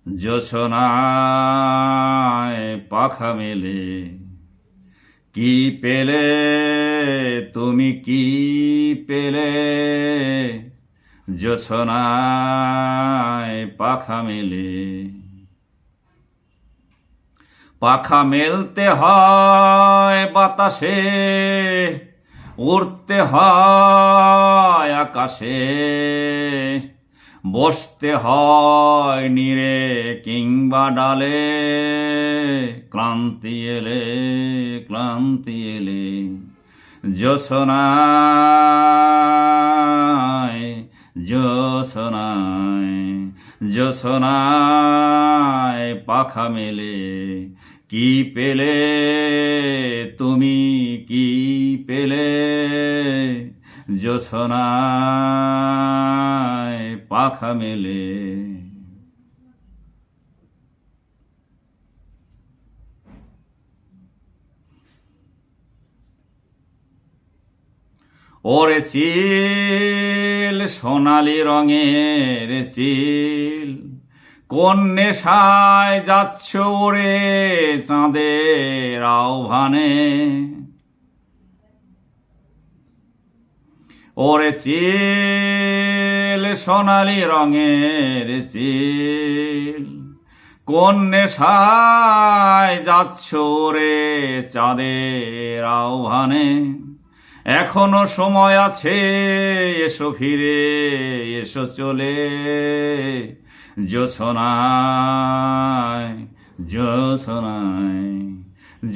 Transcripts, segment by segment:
জোছনায় পাখা মেলে কি পেলে তুমি কি পেলে জোছনায় পাখা মেলে পাখা মেলতে হয় বাতাসে উড়তে হয় আকাশে বসতে হয় নীড়ে কিংবা ডালে ক্লান্তি এলে জোছনায় জোছনায় জোছনায় পাখা মেলে কি পেলে তুমি কি পেলে জোছনায় পাখা মেলে ওরে চিল সোনালি রঙের চিল কোন নেশায় যাচ্ছ ওরে চাঁদের আহ্বানে ওরে চিল সোনালি রঙের চিল কোন নেশায় যাচ্ছ ওরে চাঁদের আহ্বানে এখনো সময় আছে এসো ফিরে এসো চলে জোছনায় জোছনায়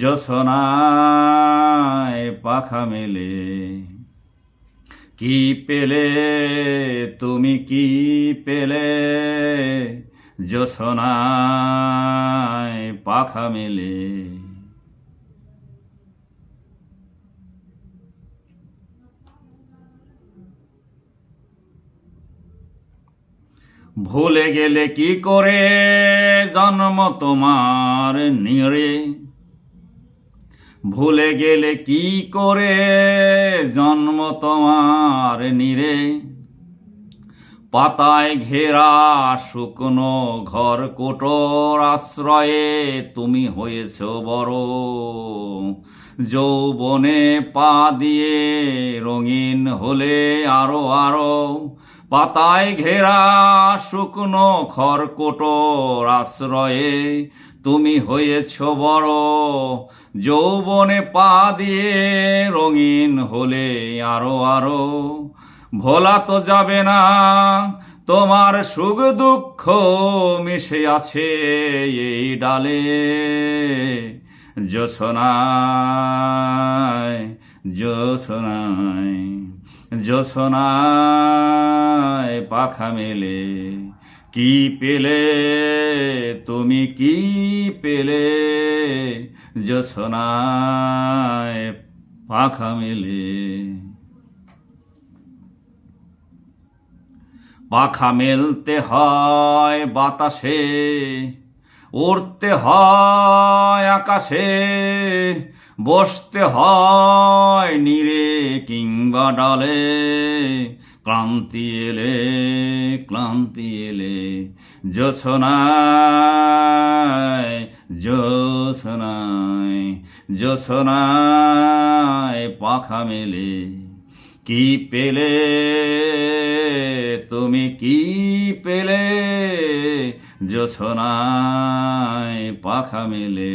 জোছনায় পাখা মেলে কি পেলে তুমি কি পেলে জোছনায় পাখা মেলে ভুলে গেলে কি করে জন্ম তোমার নিড়ে ভুলে গেলে কি করে জন্ম তোমার নিড়ে পাতায় ঘেরা শুকনো ঘর কোটর আশ্রয়ে তুমি হয়েছ বড় যৌবনে পা দিয়ে রঙিন হলে আরো আরো পাতায় ঘেরা শুকনো খড়কুটোর আশ্রয়ে তুমি হয়েছ বড় যৌবনে পা দিয়ে রঙিন হলে আরো আরো ভোলা তো যাবে না তোমার সুখ দুঃখ মিশে আছে এই ডালে জোছনায় জোছনায় জোছনায় পাখা মেলে কি পেলে তুমি কি পেলে জোছনায় পাখা মেলে পাখা মেলতে হয় বাতাসে উড়তে হয় আকাশে বসতে হয় নীড়ে কিংবা ডালে ক্লান্তি এলে জোছনায় জোছনায় জোছনায় পাখা মেলে কি পেলে তুমি কি পেলে জোছনায় পাখা মেলে